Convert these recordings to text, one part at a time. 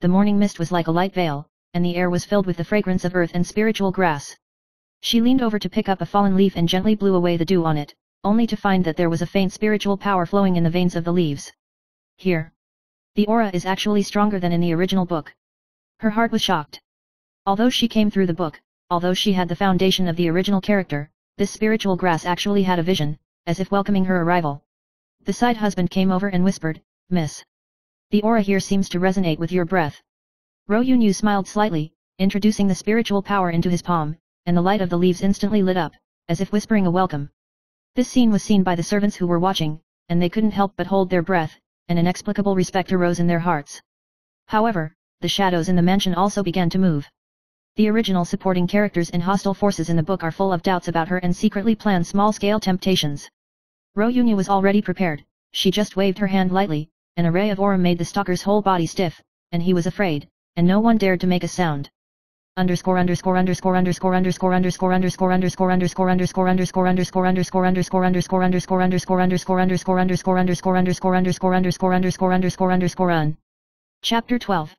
the morning mist was like a light veil, and the air was filled with the fragrance of earth and spiritual grass. She leaned over to pick up a fallen leaf and gently blew away the dew on it, only to find that there was a faint spiritual power flowing in the veins of the leaves. Here. The aura is actually stronger than in the original book. Her heart was shocked. Although she came through the book, although she had the foundation of the original character, this spiritual grass actually had a vision, as if welcoming her arrival. The side husband came over and whispered, "Miss. The aura here seems to resonate with your breath." Ro Yunyu smiled slightly, introducing the spiritual power into his palm, and the light of the leaves instantly lit up, as if whispering a welcome. This scene was seen by the servants who were watching, and they couldn't help but hold their breath, and inexplicable respect arose in their hearts. However, the shadows in the mansion also began to move. The original supporting characters and hostile forces in the book are full of doubts about her and secretly plan small-scale temptations. Ro Yunyu was already prepared, she just waved her hand lightly, an array of aura made the stalker's whole body stiff, and he was afraid, and no one dared to make a sound. Chapter 12.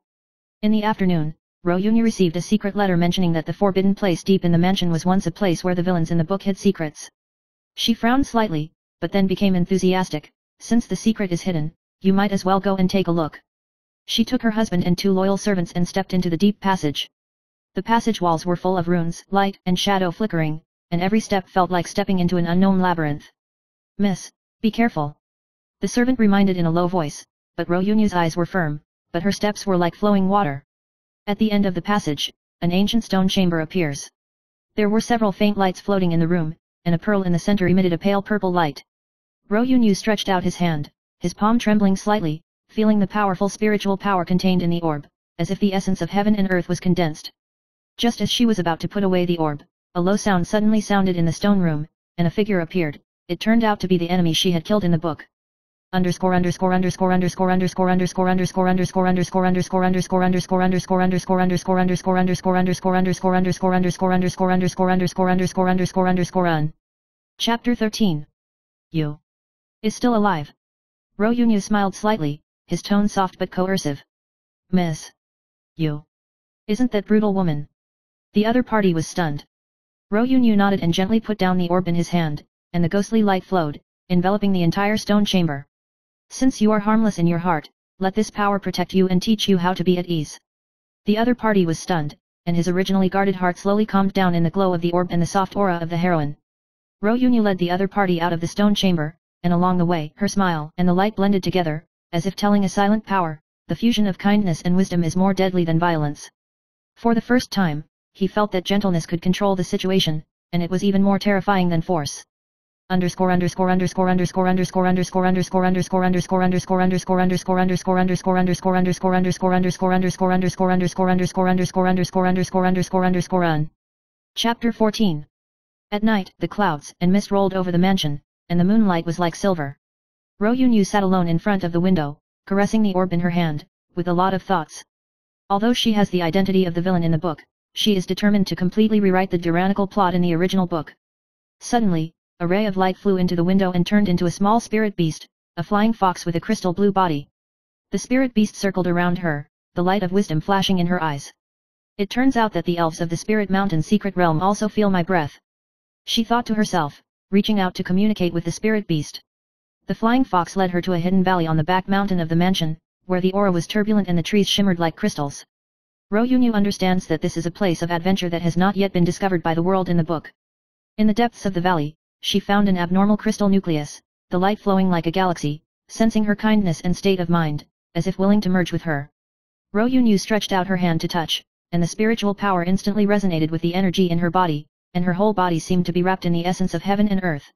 In the afternoon, Ro Yunyu received a secret letter mentioning that the forbidden place deep in the mansion was once a place where the villains in the book hid secrets. She frowned slightly, but then became enthusiastic. "Since the secret is hidden, you might as well go and take a look." She took her husband and 2 loyal servants and stepped into the deep passage. The passage walls were full of runes, light and shadow flickering, and every step felt like stepping into an unknown labyrinth. "Miss, be careful," the servant reminded in a low voice, but Ro Yunyu's eyes were firm, but her steps were like flowing water. At the end of the passage, an ancient stone chamber appears. There were several faint lights floating in the room, and a pearl in the center emitted a pale purple light. Ro Yunyu stretched out his hand, his palm trembling slightly, feeling the powerful spiritual power contained in the orb, as if the essence of heaven and earth was condensed. Just as she was about to put away the orb, a low sound suddenly sounded in the stone room, and a figure appeared. It turned out to be the enemy she had killed in the book. Chapter 13. You is still alive. Ro Yunyu smiled slightly, his tone soft but coercive. "Miss. You. Isn't that brutal woman?" The other party was stunned. Ro Yunyu nodded and gently put down the orb in his hand, and the ghostly light flowed, enveloping the entire stone chamber. "Since you are harmless in your heart, let this power protect you and teach you how to be at ease." The other party was stunned, and his originally guarded heart slowly calmed down in the glow of the orb and the soft aura of the heroine. Ro Yunyu led the other party out of the stone chamber, and along the way, her smile and the light blended together, as if telling a silent power, the fusion of kindness and wisdom is more deadly than violence. For the first time, he felt that gentleness could control the situation, and it was even more terrifying than force. Chapter 14. At night, the clouds and mist rolled over the mansion, and the moonlight was like silver. Ro Yunyu sat alone in front of the window, caressing the orb in her hand, with a lot of thoughts. Although she has the identity of the villain in the book, she is determined to completely rewrite the tyrannical plot in the original book. Suddenly, a ray of light flew into the window and turned into a small spirit beast, a flying fox with a crystal blue body. The spirit beast circled around her, the light of wisdom flashing in her eyes. "It turns out that the elves of the Spirit Mountain secret realm also feel my breath," she thought to herself, reaching out to communicate with the spirit beast. The flying fox led her to a hidden valley on the back mountain of the mansion, where the aura was turbulent and the trees shimmered like crystals. Ro Yunyu understands that this is a place of adventure that has not yet been discovered by the world in the book. In the depths of the valley, she found an abnormal crystal nucleus, the light flowing like a galaxy, sensing her kindness and state of mind, as if willing to merge with her. Ro Yunyu stretched out her hand to touch, and the spiritual power instantly resonated with the energy in her body, and her whole body seemed to be wrapped in the essence of heaven and earth.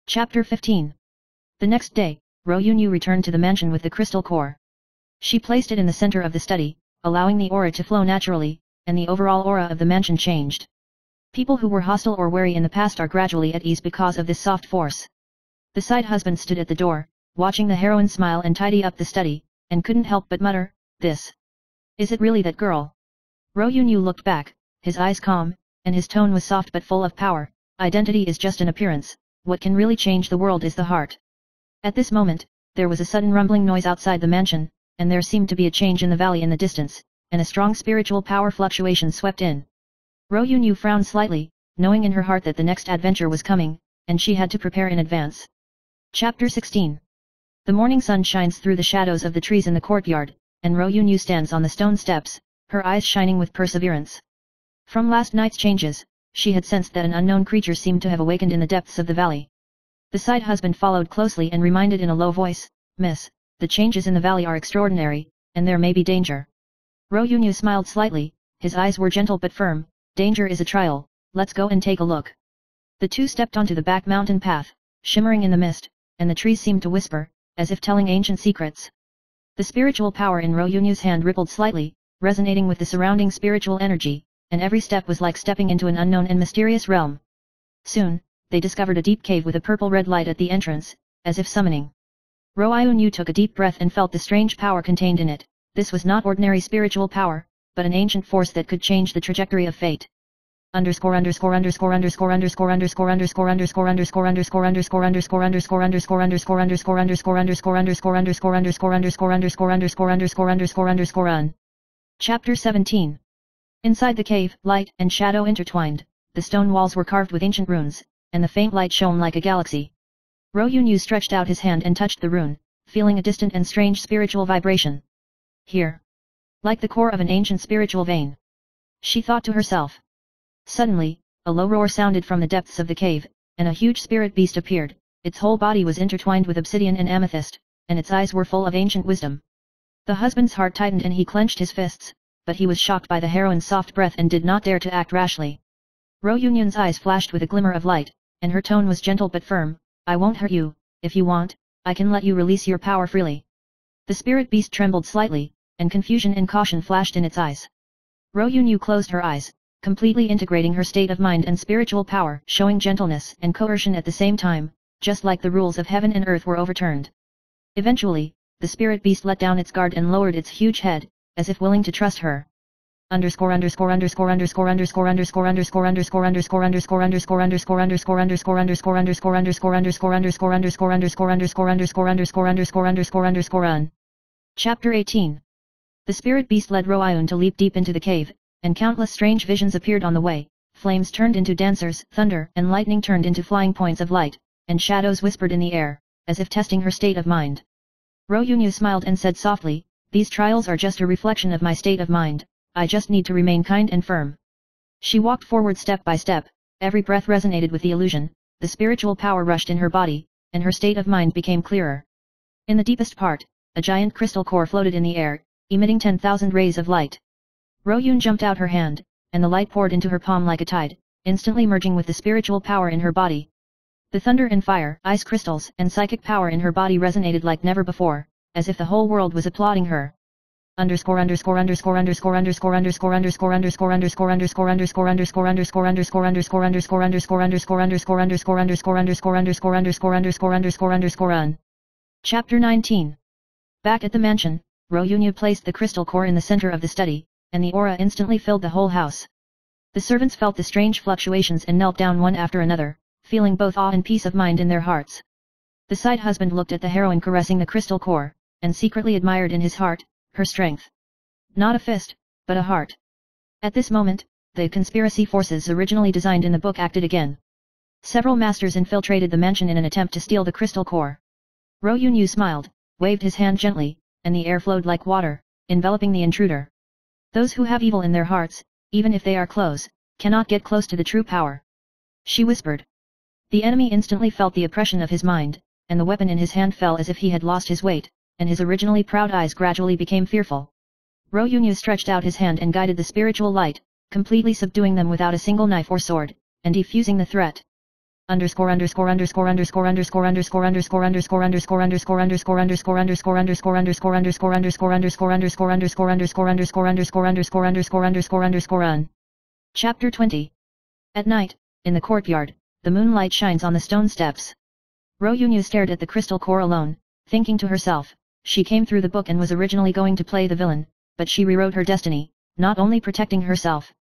Chapter 15. The next day, Ro Yunyu returned to the mansion with the crystal core. She placed it in the center of the study, allowing the aura to flow naturally, and the overall aura of the mansion changed. People who were hostile or wary in the past are gradually at ease because of this soft force. The side husband stood at the door, watching the heroine smile and tidy up the study, and couldn't help but mutter, "This. Is it really that girl?" Ro Yunyu looked back, his eyes calm, and his tone was soft but full of power. Identity is just an appearance, what can really change the world is the heart. At this moment, there was a sudden rumbling noise outside the mansion, and there seemed to be a change in the valley in the distance, and a strong spiritual power fluctuation swept in. Ro Yunyu frowned slightly, knowing in her heart that the next adventure was coming, and she had to prepare in advance. Chapter 16. The morning sun shines through the shadows of the trees in the courtyard, and Ro Yunyu stands on the stone steps, her eyes shining with perseverance. From last night's changes, she had sensed that an unknown creature seemed to have awakened in the depths of the valley. The side husband followed closely and reminded in a low voice, "Miss, the changes in the valley are extraordinary, and there may be danger." Ro Yunyu smiled slightly, his eyes were gentle but firm. "Danger is a trial, let's go and take a look." The two stepped onto the back mountain path, shimmering in the mist, and the trees seemed to whisper, as if telling ancient secrets. The spiritual power in Ro Yunyu's hand rippled slightly, resonating with the surrounding spiritual energy, and every step was like stepping into an unknown and mysterious realm. Soon, they discovered a deep cave with a purple-red light at the entrance, as if summoning. Ro Yunyu took a deep breath and felt the strange power contained in it. This was not ordinary spiritual power, but an ancient force that could change the trajectory of fate. Chapter 17. Inside the cave, light and shadow intertwined. The stone walls were carved with ancient runes, and the faint light shone like a galaxy. Ro Yunyu stretched out his hand and touched the rune, feeling a distant and strange spiritual vibration. Here. Like the core of an ancient spiritual vein. She thought to herself. Suddenly, a low roar sounded from the depths of the cave, and a huge spirit beast appeared. Its whole body was intertwined with obsidian and amethyst, and its eyes were full of ancient wisdom. The husband's heart tightened and he clenched his fists, but he was shocked by the heroine's soft breath and did not dare to act rashly. Ro Yunyun's eyes flashed with a glimmer of light, and her tone was gentle but firm. "I won't hurt you. If you want, I can let you release your power freely." The spirit beast trembled slightly, and confusion and caution flashed in its eyes. Ro Yunyu closed her eyes, completely integrating her state of mind and spiritual power, showing gentleness and coercion at the same time, just like the rules of heaven and earth were overturned. Eventually, the spirit beast let down its guard and lowered its huge head, as if willing to trust her. Chapter 18. The spirit beast led Ro Yun to leap deep into the cave, and countless strange visions appeared on the way. Flames turned into dancers, thunder and lightning turned into flying points of light, and shadows whispered in the air, as if testing her state of mind. Ro Yunyu smiled and said softly, "These trials are just a reflection of my state of mind, I just need to remain kind and firm." She walked forward step by step, every breath resonated with the illusion, the spiritual power rushed in her body, and her state of mind became clearer. In the deepest part, a giant crystal core floated in the air, emitting 10,000 rays of light. Ro Yun jumped out her hand, and the light poured into her palm like a tide, instantly merging with the spiritual power in her body. The thunder and fire, ice crystals, and psychic power in her body resonated like never before, as if the whole world was applauding her. Chapter 19. Back at the mansion, Ro Yunyu placed the crystal core in the center of the study, and the aura instantly filled the whole house. The servants felt the strange fluctuations and knelt down one after another, feeling both awe and peace of mind in their hearts. The side husband looked at the heroine caressing the crystal core, and secretly admired in his heart her strength. Not a fist, but a heart. At this moment, the conspiracy forces originally designed in the book acted again. Several masters infiltrated the mansion in an attempt to steal the crystal core. Ro Yunyu smiled, waved his hand gently, and the air flowed like water, enveloping the intruder. Those who have evil in their hearts, even if they are close, cannot get close to the true power. She whispered. The enemy instantly felt the oppression of his mind, and the weapon in his hand fell as if he had lost his weight, and his originally proud eyes gradually became fearful. Ro Yunyu stretched out his hand and guided the spiritual light, completely subduing them without a single knife or sword, and defusing the threat. Chapter 20. At night, in the courtyard, the moonlight shines on the stone steps. Ro Yunyu stared at the crystal core alone, thinking to herself, she came through the book and was originally going to play the villain, but she rewrote her destiny, not only protecting herself,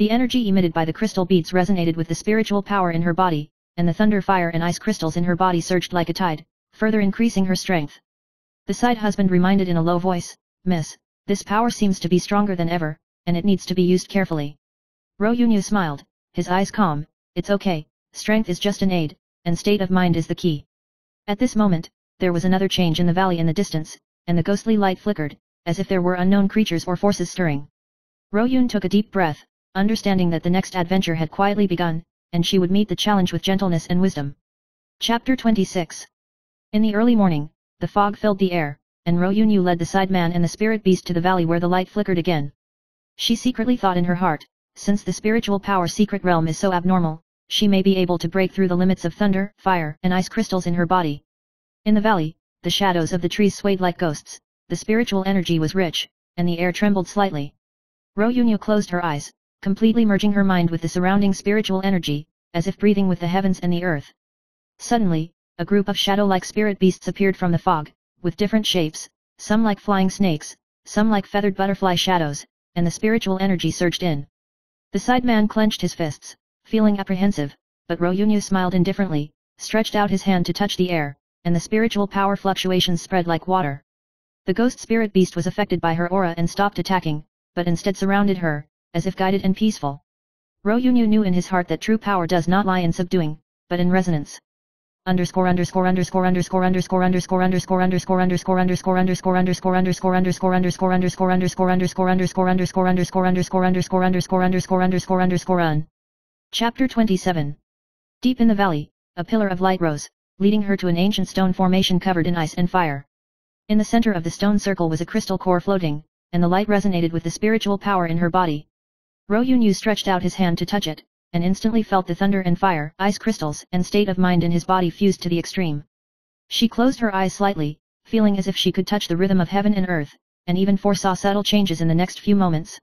The energy emitted by the crystal beads resonated with the spiritual power in her body, and the thunder, fire and ice crystals in her body surged like a tide, further increasing her strength. The side husband reminded in a low voice, "Miss, this power seems to be stronger than ever, and it needs to be used carefully." Ro Yunyu smiled, his eyes calm. "It's okay, strength is just an aid, and state of mind is the key." At this moment, there was another change in the valley in the distance, and the ghostly light flickered, as if there were unknown creatures or forces stirring. Ro Yun took a deep breath, understanding that the next adventure had quietly begun, and she would meet the challenge with gentleness and wisdom. Chapter 26. In the early morning, the fog filled the air, and Ro Yunyu led the side man and the spirit beast to the valley where the light flickered again. She secretly thought in her heart, since the spiritual power secret realm is so abnormal, she may be able to break through the limits of thunder, fire and ice crystals in her body. In the valley, the shadows of the trees swayed like ghosts, the spiritual energy was rich, and the air trembled slightly. Ro Yunyu closed her eyes, completely merging her mind with the surrounding spiritual energy, as if breathing with the heavens and the earth. Suddenly, a group of shadow-like spirit beasts appeared from the fog, with different shapes, some like flying snakes, some like feathered butterfly shadows, and the spiritual energy surged in. The side man clenched his fists, feeling apprehensive, but Ro Yunyu smiled indifferently, stretched out his hand to touch the air, and the spiritual power fluctuations spread like water. The ghost spirit beast was affected by her aura and stopped attacking, but instead surrounded her, as if guided and peaceful. Ro Yunyu knew in his heart that true power does not lie in subduing, but in resonance. Chapter 27. Deep in the valley, a pillar of light rose, leading her to an ancient stone formation covered in ice and fire. In the center of the stone circle was a crystal core floating, and the light resonated with the spiritual power in her body. Ro Yunyu stretched out his hand to touch it, and instantly felt the thunder and fire, ice crystals and state of mind in his body fused to the extreme. She closed her eyes slightly, feeling as if she could touch the rhythm of heaven and earth, and even foresaw subtle changes in the next few moments.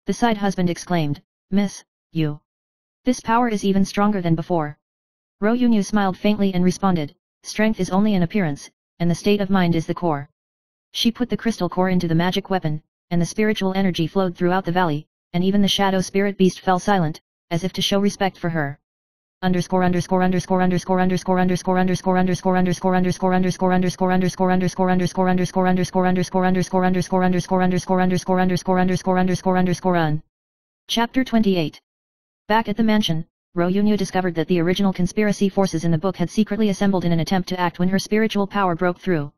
The side husband exclaimed, "Miss, you. This power is even stronger than before." Ro Yunyu smiled faintly and responded, "Strength is only an appearance, and the state of mind is the core." She put the crystal core into the magic weapon, and the spiritual energy flowed throughout the valley, and even the shadow spirit beast fell silent, as if to show respect for her. Chapter 28. Back at the mansion, Ro Yunyu discovered that the original conspiracy forces in the book had secretly assembled in an attempt to act when her spiritual power broke through.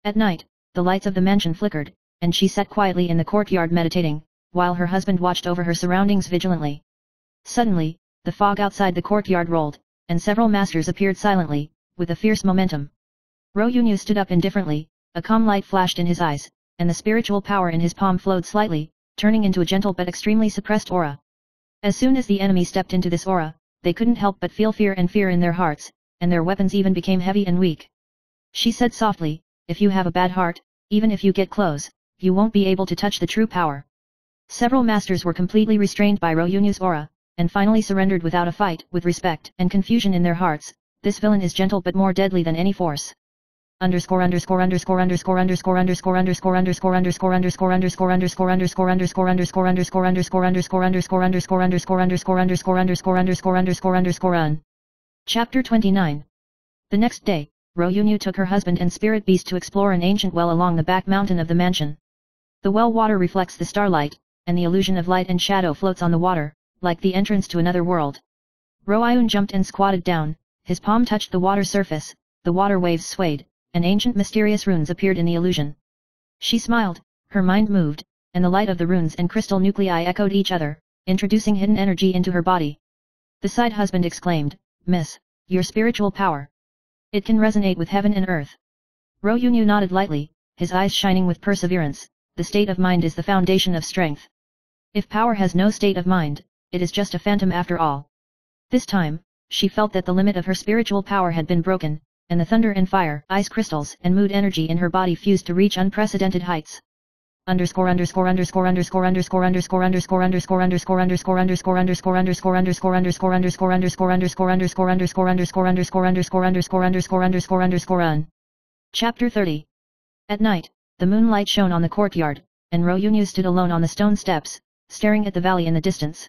At night, the lights of the mansion flickered, and she sat quietly in the courtyard meditating, while her husband watched over her surroundings vigilantly. Suddenly, the fog outside the courtyard rolled, and several masters appeared silently, with a fierce momentum. Ro Yunyu stood up indifferently, a calm light flashed in his eyes, and the spiritual power in his palm flowed slightly, turning into a gentle but extremely suppressed aura. As soon as the enemy stepped into this aura, they couldn't help but feel fear in their hearts, and their weapons even became heavy and weak. She said softly, "If you have a bad heart, even if you get close, you won't be able to touch the true power." Several masters were completely restrained by Ro Yunyu's aura, and finally surrendered without a fight. With respect and confusion in their hearts, this villain is gentle but more deadly than any force. Chapter 29. The next day, Ro Yunyu took her husband and spirit beast to explore an ancient well along the back mountain of the mansion. The well water reflects the starlight, and the illusion of light and shadow floats on the water, like the entrance to another world. Ro Yun jumped and squatted down, his palm touched the water surface, the water waves swayed, and ancient mysterious runes appeared in the illusion. She smiled, her mind moved, and the light of the runes and crystal nuclei echoed each other, introducing hidden energy into her body. The side husband exclaimed, "Miss, your spiritual power. It can resonate with heaven and earth." Ro Yunyu nodded lightly, his eyes shining with perseverance. The state of mind is the foundation of strength. If power has no state of mind, it is just a phantom after all. This time, she felt that the limit of her spiritual power had been broken, and the thunder and fire, ice crystals and mood energy in her body fused to reach unprecedented heights. Chapter 30. At night, the moonlight shone on the courtyard, and Ro Yunyu stood alone on the stone steps, staring at the valley in the distance.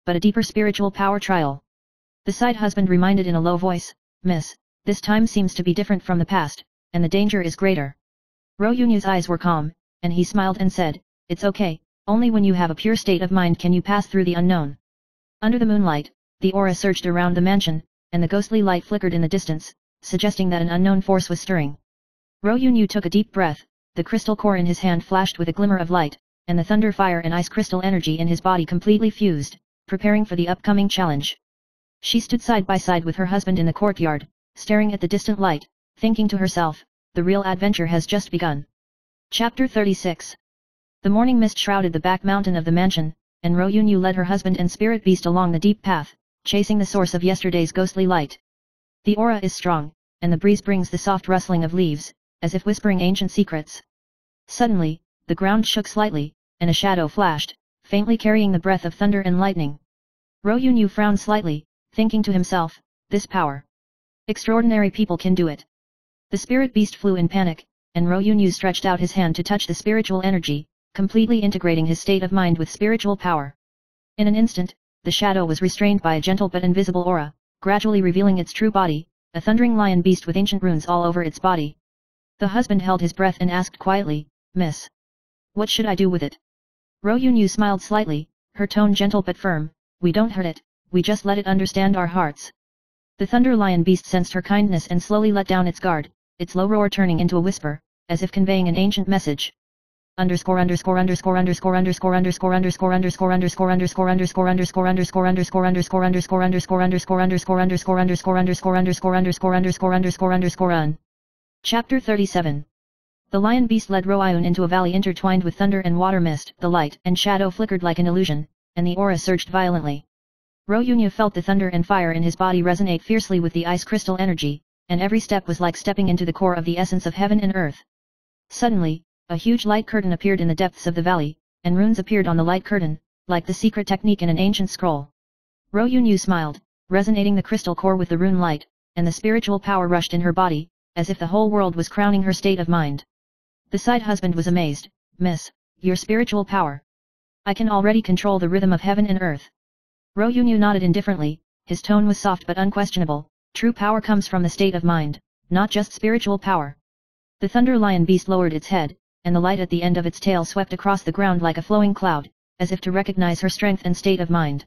but a deeper spiritual power trial. The side husband reminded in a low voice, "Miss, this time seems to be different from the past, and the danger is greater." Ro Yunyu's eyes were calm, and he smiled and said, "It's okay, only when you have a pure state of mind can you pass through the unknown." Under the moonlight, the aura surged around the mansion, and the ghostly light flickered in the distance, suggesting that an unknown force was stirring. Ro Yunyu took a deep breath, the crystal core in his hand flashed with a glimmer of light, and the thunder fire and ice crystal energy in his body completely fused, preparing for the upcoming challenge. She stood side by side with her husband in the courtyard, staring at the distant light, thinking to herself, the real adventure has just begun. Chapter 36. The morning mist shrouded the back mountain of the mansion, and Ro Yunyu led her husband and spirit beast along the deep path, chasing the source of yesterday's ghostly light. The aura is strong, and the breeze brings the soft rustling of leaves, as if whispering ancient secrets. Suddenly, the ground shook slightly, and a shadow flashed, faintly carrying the breath of thunder and lightning. Ro Yunyu frowned slightly, thinking to himself, this power. Extraordinary people can do it. The spirit beast flew in panic, and Ro Yunyu stretched out his hand to touch the spiritual energy, completely integrating his state of mind with spiritual power. In an instant, the shadow was restrained by a gentle but invisible aura, gradually revealing its true body, a thundering lion beast with ancient runes all over its body. The husband held his breath and asked quietly, "Miss, what should I do with it?" Ro Yunyu smiled slightly, her tone gentle but firm, "We don't hurt it, we just let it understand our hearts." The thunder lion beast sensed her kindness and slowly let down its guard, its low roar turning into a whisper, as if conveying an ancient message. Chapter 37. The lion beast led Royun into a valley intertwined with thunder and water mist. The light and shadow flickered like an illusion, and the aura surged violently. Ro Yunyu felt the thunder and fire in his body resonate fiercely with the ice crystal energy, and every step was like stepping into the core of the essence of heaven and earth. Suddenly, a huge light curtain appeared in the depths of the valley, and runes appeared on the light curtain, like the secret technique in an ancient scroll. Ro Yunyu smiled, resonating the crystal core with the rune light, and the spiritual power rushed in her body, as if the whole world was crowning her state of mind. The side husband was amazed, "Miss, your spiritual power. I can already control the rhythm of heaven and earth." Ro Yunyu nodded indifferently, his tone was soft but unquestionable, true power comes from the state of mind, not just spiritual power. The thunder lion beast lowered its head, and the light at the end of its tail swept across the ground like a flowing cloud, as if to recognize her strength and state of mind.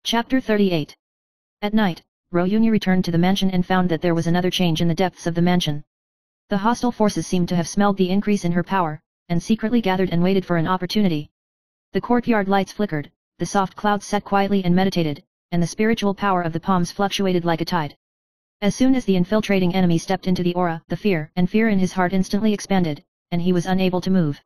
Chapter 38. At night, Ro Yunyu returned to the mansion and found that there was another change in the depths of the mansion. The hostile forces seemed to have smelled the increase in her power, and secretly gathered and waited for an opportunity. The courtyard lights flickered, the soft clouds sat quietly and meditated, and the spiritual power of the palms fluctuated like a tide. As soon as the infiltrating enemy stepped into the aura, the fear in his heart instantly expanded, and he was unable to move.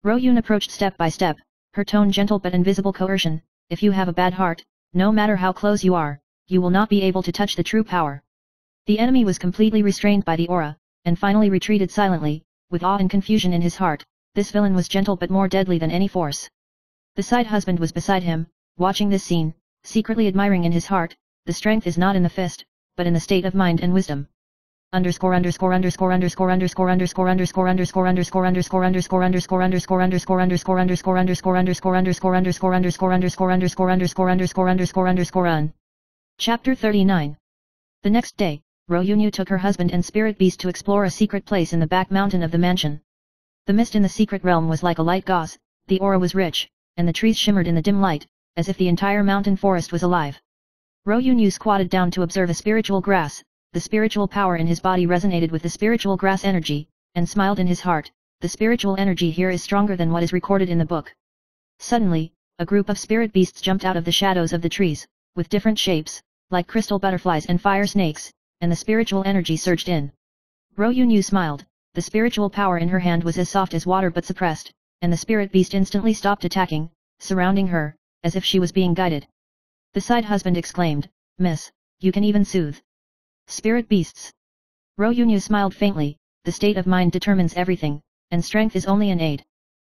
Ro Yun approached step by step, her tone gentle but invisible coercion, "If you have a bad heart, no matter how close you are, you will not be able to touch the true power." The enemy was completely restrained by the aura, and finally retreated silently, with awe and confusion in his heart. This villain was gentle but more deadly than any force. The side husband was beside him, watching this scene, secretly admiring in his heart, the strength is not in the fist, but in the state of mind and wisdom. Chapter 39. The next day, Ro Yunyu took her husband and spirit beast to explore a secret place in the back mountain of the mansion. The mist in the secret realm was like a light gauze, the aura was rich, and the trees shimmered in the dim light, as if the entire mountain forest was alive. Ro Yunyu squatted down to observe a spiritual grass, the spiritual power in his body resonated with the spiritual grass energy, and smiled in his heart, the spiritual energy here is stronger than what is recorded in the book. Suddenly, a group of spirit beasts jumped out of the shadows of the trees, with different shapes, like crystal butterflies and fire snakes, and the spiritual energy surged in. Ro Yunyu smiled, the spiritual power in her hand was as soft as water but suppressed, and the spirit beast instantly stopped attacking, surrounding her, as if she was being guided. The side husband exclaimed, "Miss, you can even soothe spirit beasts." Ro Yunyu smiled faintly, the state of mind determines everything, and strength is only an aid.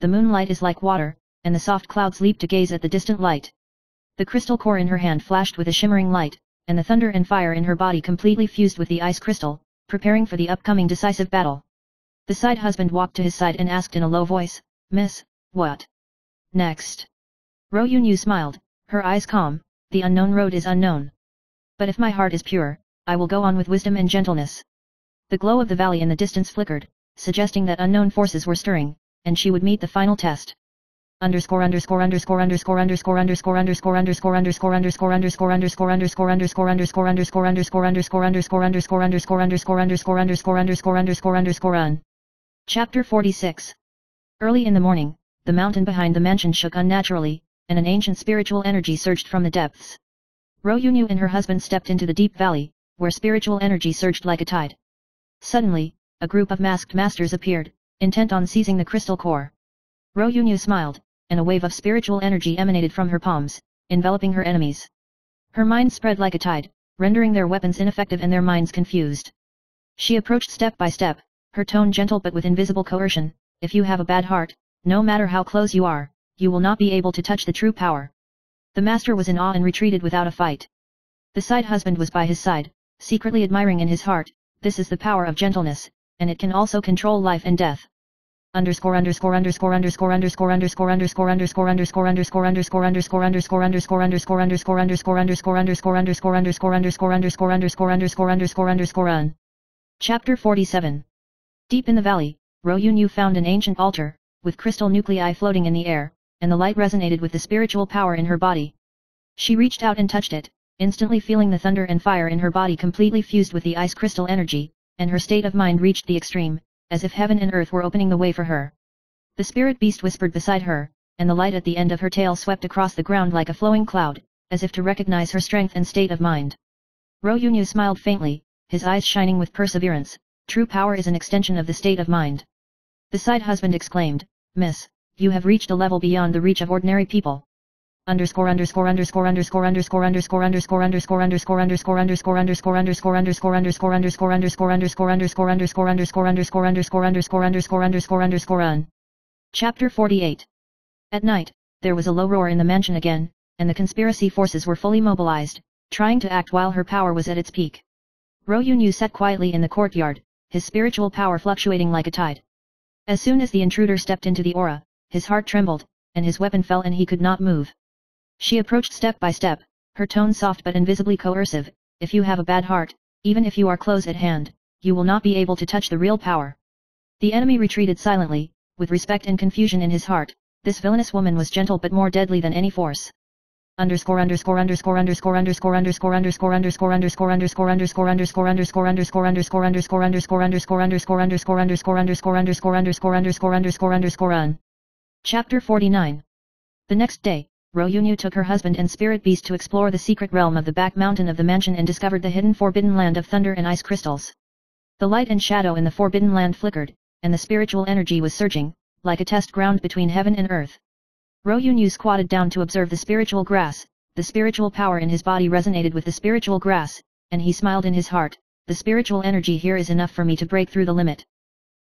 the moonlight is like water, and the soft clouds leap to gaze at the distant light. The crystal core in her hand flashed with a shimmering light, and the thunder and fire in her body completely fused with the ice crystal, preparing for the upcoming decisive battle. The side husband walked to his side and asked in a low voice, "Miss, what next?" Ro Yunyu smiled, her eyes calm. "The unknown road is unknown. But if my heart is pure, I will go on with wisdom and gentleness." The glow of the valley in the distance flickered, suggesting that unknown forces were stirring, and she would meet the final test. Chapter 46. Early in the morning, the mountain behind the mansion shook unnaturally, and an ancient spiritual energy surged from the depths. Ro Yunyu and her husband stepped into the deep valley, where spiritual energy surged like a tide. Suddenly, a group of masked masters appeared, intent on seizing the crystal core. Ro Yunyu smiled, and a wave of spiritual energy emanated from her palms, enveloping her enemies. Her mind spread like a tide, rendering their weapons ineffective and their minds confused. She approached step by step, her tone gentle but with invisible coercion. "If you have a bad heart, no matter how close you are, you will not be able to touch the true power." The master was in awe and retreated without a fight. The side husband was by his side, secretly admiring in his heart, "This is the power of gentleness, and it can also control life and death." Chapter 47. Deep in the valley, Ro Yunyu found an ancient altar, with crystal nuclei floating in the air, and the light resonated with the spiritual power in her body. She reached out and touched it, instantly feeling the thunder and fire in her body completely fused with the ice crystal energy, and her state of mind reached the extreme, as if heaven and earth were opening the way for her. The spirit beast whispered beside her, and the light at the end of her tail swept across the ground like a flowing cloud, as if to recognize her strength and state of mind. Ro Yunyu smiled faintly, his eyes shining with perseverance. "True power is an extension of the state of mind." The side husband exclaimed, "Miss, you have reached a level beyond the reach of ordinary people." Chapter 48. At night, there was a low roar in the mansion again, and the conspiracy forces were fully mobilized, trying to act while her power was at its peak. Ro Yunyu sat quietly in the courtyard, his spiritual power fluctuating like a tide. As soon as the intruder stepped into the aura, his heart trembled, and his weapon fell and he could not move. She approached step by step, her tone soft but invisibly coercive. "If you have a bad heart, even if you are close at hand, you will not be able to touch the real power." The enemy retreated silently, with respect and confusion in his heart. This villainous woman was gentle but more deadly than any force. Chapter 49. The next day, Ro Yunyu took her husband and spirit beast to explore the secret realm of the back mountain of the mansion and discovered the hidden forbidden land of thunder and ice crystals. The light and shadow in the forbidden land flickered, and the spiritual energy was surging, like a test ground between heaven and earth. Ro Yunyu squatted down to observe the spiritual grass. The spiritual power in his body resonated with the spiritual grass, and he smiled in his heart. "The spiritual energy here is enough for me to break through the limit."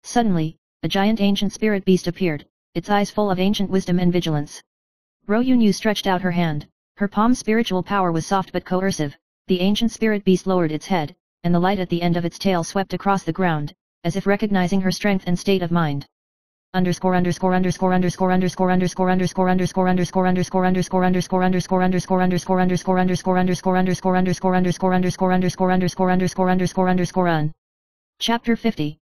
Suddenly, a giant ancient spirit beast appeared, its eyes full of ancient wisdom and vigilance. Ro Yunyu stretched out her hand, her palm's spiritual power was soft but coercive. The ancient spirit beast lowered its head, and the light at the end of its tail swept across the ground, as if recognizing her strength and state of mind. Chapter 50.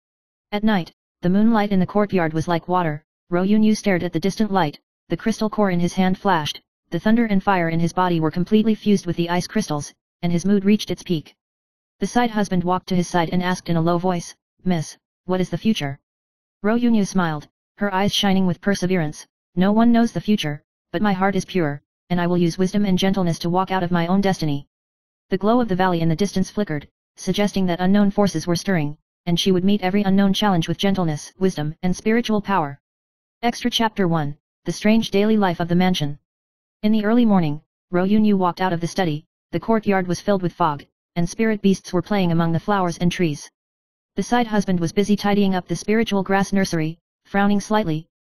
At night, the moonlight in the courtyard was like water. Ro Yunyu stared at the distant light, the crystal core in his hand flashed, the thunder and fire in his body were completely fused with the ice crystals, and his mood reached its peak. The side husband walked to his side and asked in a low voice, "Miss, what is the future?" Ro Yunyu smiled, her eyes shining with perseverance. "No one knows the future, but my heart is pure, and I will use wisdom and gentleness to walk out of my own destiny." The glow of the valley in the distance flickered, suggesting that unknown forces were stirring, and she would meet every unknown challenge with gentleness, wisdom, and spiritual power. Extra Chapter 1, The Strange Daily Life of the Mansion. In the early morning, Ro Yunyu walked out of the study. The courtyard was filled with fog, and spirit beasts were playing among the flowers and trees. The side husband was busy tidying up the spiritual grass nursery, frowning slightly,